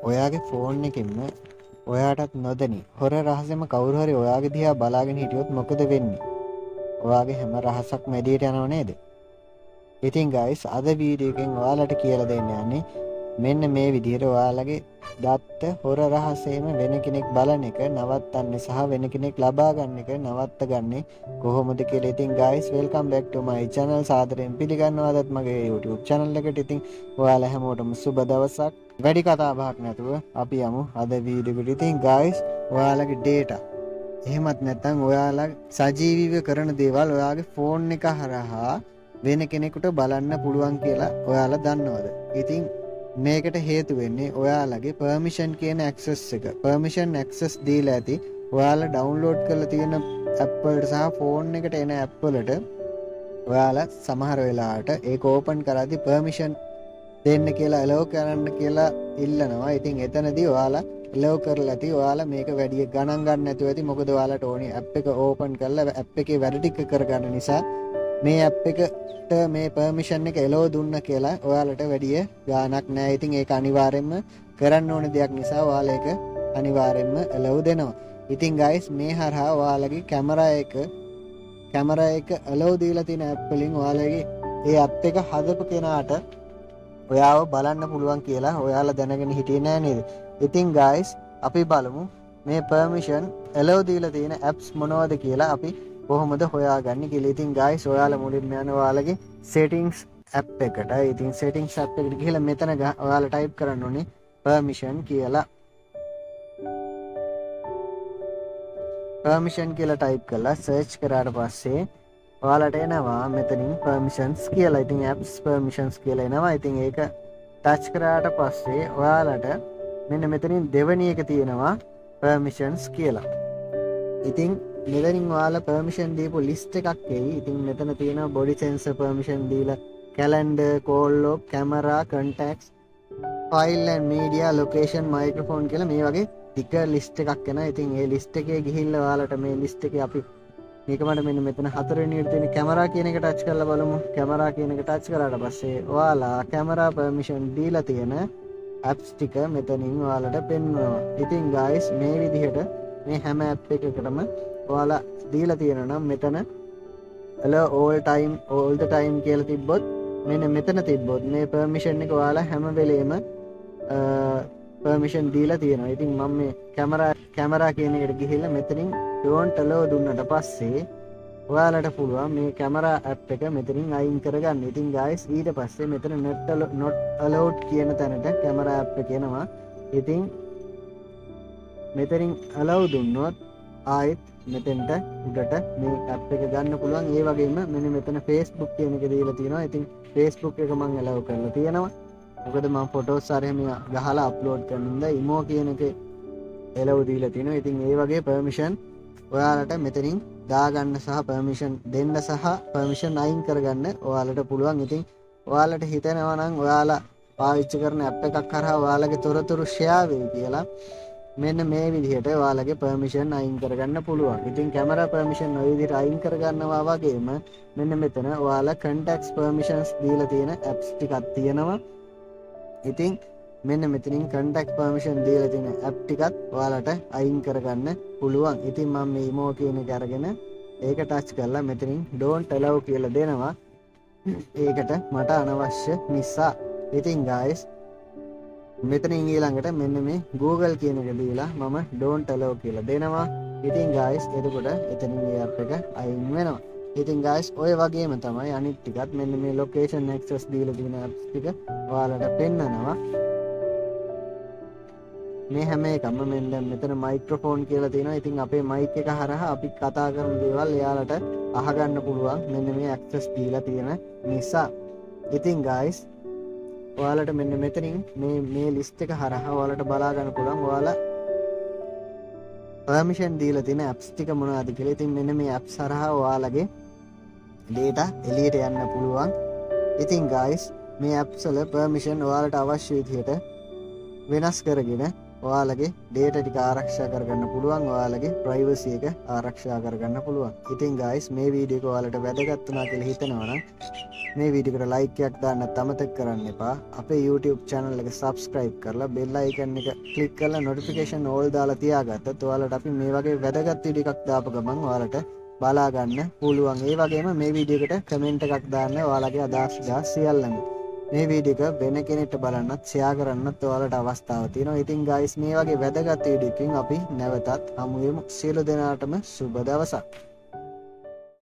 ඔයාගේ ෆෝන් එකෙන්ම ඔයාටත් නොදැනි හොර රහසෙම කවුරු හරි ඔයාගේ දිහා බලාගෙන හිටියොත් මොකද වෙන්නේ? ඔයාගේ හැම රහසක්ම එළියට යනව නේද? ඉතින් guys අද වීඩියෝ එකෙන් ඔයාලට කියලා දෙන්න යන්නේ මෙන්න මේ විදිහට ඔයාලගේ දත්ත හොර රහසේම වෙන කෙනෙක් බලන එක නවත්තන්න සහ වෙන කෙනෙක් ලබා ගන්න එක නවත්ත ගන්නේ කොහොමද කියලා. ඉතින් guys welcome back to my channel. සාදරයෙන් පිළිගන්නවා අදත් මගේ YouTube channel එකට. ඉතින් ඔයාලා හැමෝටම සුබ දවසක්. වැඩි කතා බහක් නැතුව අපි යමු අද වීඩියෝ එකට. ඉතින් guys ඔයාලගේ data එහෙමත් නැත්නම් ඔයාලා සජීවීව කරන දේවල් ඔයාගේ ෆෝන් එක හරහා වෙන කෙනෙකුට බලන්න පුළුවන් කියලා ඔයාලා දන්නවද? ඉතින් මේකට හේතු වෙන්නේ ඔයාලගේ permission කියන access එක. permission access දීලා ඇති ඔයාලා download කරලා තියෙන app වලට සහ ෆෝන් එකට එන app වලට ඔයාලා සමහර වෙලාවට ඒක open කරද්දී permission දෙන්න කියලා allow කරන්න කියලා ඉල්ලනවා. ඉතින් එතනදී ඔයාලා allow කරලා ඇති ඔයාලා මේක වැඩි ගණන් ගන්න නැතුව ඇති. මොකද ඔයාලට ඕනේ app එක open කරලා app එකේ වැඩ ටික කරගන්න නිසා මේ app එකට මේ permission එක allow දුන්න කියලා ඔයාලට වැඩි ගාණක් නැහැ. ඉතින් ඒක අනිවාර්යෙන්ම කරන්න ඕන දෙයක් නිසා ඔයාලා ඒක අනිවාර්යෙන්ම allow දෙනවා. ඉතින් guys මේ හරහා ඔයාලගේ කැමරා එක allow දීලා තියෙන app වලින් ඔයාලගේ ඒ app එක හදපු කෙනාට ඔයාව බලන්න පුළුවන් කියලා ඔයාලා දැනගෙන හිටියේ නෑ නේද? ඉතින් guys අපි බලමු මේ permission allow දීලා තියෙන apps මොනවද කියලා අපි කොහොමද හොයාගන්නේ කියලා. ඉතින් guys ඔයාලා මුලින්ම යනවා ඔයාලගේ settings app එකට. ඉතින් settings app එකට ගිහලා මෙතන ඔයාලා type කරන්න ඕනේ permission කියලා. permission කියලා type කරලා search කරාට පස්සේ ඔයාලට එනවා මෙතනින් permissions කියලා. ඉතින් apps permissions කියලා එනවා. ඉතින් ඒක touch කරාට පස්සේ ඔයාලට මෙන්න මෙතනින් දෙවෙනි එක තියෙනවා permissions කියලා. ඉතින් මෙතනින් ඔයාලා permission දීපු list එකක් එයි. ඉතින් මෙතන තියෙනවා body sensor permission දීලා calendar, call log, camera, contacts, file and media, location, microphone කියලා මේ වගේ ටික list එකක් එනවා. ඉතින් ඒ list එකේ ගිහිල්ලා ඔයාලට මේ list එකේ අපි මේකමඩ මෙන්න මෙතන හතරවෙනි එකට තියෙන camera කියන එක touch කරලා බලමු. camera කියන එක touch කරාට පස්සේ ඔයාලා camera permission දීලා තියෙන apps ටික මෙතනින් ඔයාලට පෙන්වනවා. ඉතින් guys මේ විදිහට මේ හැම app එකකටම ඔයාලා දීලා තියෙනවා නම් මෙතන allow all the time කියලා තිබ්බොත් මෙන්න මෙතන තිබ්බොත් මේ permission එක ඔයාලා හැම වෙලේම permission දීලා තියෙනවා. ඉතින් මම මේ camera කියන එකට ගිහිල්ලා මෙතනින් don't allow දුන්නට පස්සේ ඔයාලට පුළුවන් මේ camera app එක මෙතනින් අයින් කරගන්න. ඉතින් guys ඊට පස්සේ මෙතන not allowed කියන තැනට camera app එක එනවා. ඉතින් මෙතනින් allow දුන්නොත් ආයෙත් මෙතෙන්ට උඩට මේ app එක ගන්න පුළුවන්. ඒ වගේම මෙන්න මෙතන Facebook කියන එක දීලා තියෙනවා. ඉතින් Facebook එක මම allow කරලා තියෙනවා. මොකද මම photos හරියම ගහලා upload කරනවා. imo කියන එක allow දීලා තියෙනවා. ඉතින් ඒ වගේ permission ඔයාලට මෙතනින් දාගන්න සහ permission දෙන්න සහ permission අයින් කරගන්න ඔයාලට පුළුවන්. ඉතින් ඔයාලට හිතෙනවා නම් ඔයාලා පාවිච්චි කරන app එකක් කරා ඔයාලගේ තොරතුරු share වෙයි කියලා මෙන්න මේ විදිහට ඔයාලගේ permission අයින් කරගන්න පුළුවන්. ඉතින් camera permission ඔය විදිහට අයින් කරගන්නවා වගේම මෙන්න මෙතන ඔයාලා contacts permissions දීලා තියෙන apps ටිකක් තියෙනවා. ඉතින් මෙන්න මෙතනින් contact permission දීලා තියෙන app ටිකත් ඔයාලට අයින් කරගන්න පුළුවන්. ඉතින් මම මේ imo කියන එක අරගෙන ඒක touch කරලා මෙතනින් don't allow කියලා දෙනවා. ඒකට මට අනවශ්‍ය නිසා. ඉතින් guys මෙතනින් ඊළඟට මෙන්න මේ Google කියන එක දීලා මම don't allow කියලා දෙනවා. ඉතින් guys එතකොට එතනින් මේ app එක අයින් වෙනවා. ඉතින් guys ඔය වගේම තමයි අනිත් ටිකත් මෙන්න මේ location access දීලා තියෙන apps ටික ඔයාලට පෙන්නනවා. මේ හැම එකම මෙන්න මෙතන microphone කියලා තියෙනවා. ඉතින් අපේ mic එක හරහා අපි කතා කරන දේවල් එයාලට අහගන්න පුළුවන් මෙන්න මේ access දීලා තියෙන නිසා. ඉතින් guys ඔයාලට මෙන්න මෙතනින් මේ list එක හරහා ඔයාලට බලා ගන්න පුළුවන් ඔයාලා permission දීලා තියෙන apps ටික මොනවද කියලා. ඉතින් මෙන්න මේ apps හරහා ඔයාලගේ data එළියට යන්න පුළුවන්. ඉතින් guys මේ apps වල permission ඔයාලට අවශ්‍ය විදිහට වෙනස් කරගෙන ඔයාලගේ data ටික ආරක්ෂා කරගන්න පුළුවන්. ඔයාලගේ privacy එක ආරක්ෂා කරගන්න පුළුවන්. ඉතින් guys මේ වීඩියෝ එක ඔයාලට වැදගත් වුණා කියලා හිතනවා නම් මේ වීඩියෝ එකට like එකක් දාන්න අමතක කරන්න එපා. අපේ YouTube channel එක subscribe කරලා bell icon එක click කරලා notification all දාලා තියාගත්තොත් ඔයාලට අපි මේ වගේ වැදගත් වීඩියෝ එකක් දාපු ගමන් ඔයාලට බලා ගන්න පුළුවන්. ඒ වගේම මේ වීඩියෝ එකට comment එකක් දාන්න ඔයාලගේ අදහස් සියල්ලම. මේ වීඩියෝ එක වෙන කෙනෙක්ට බලන්නත් share කරන්නත් ඔයාලට අවස්ථාව තියෙනවා. ඉතින් guys මේ වගේ වැදගත් වීඩියෝ එකකින් අපි නැවතත් හමු වෙමු. සියලු දෙනාටම සුබ දවසක්.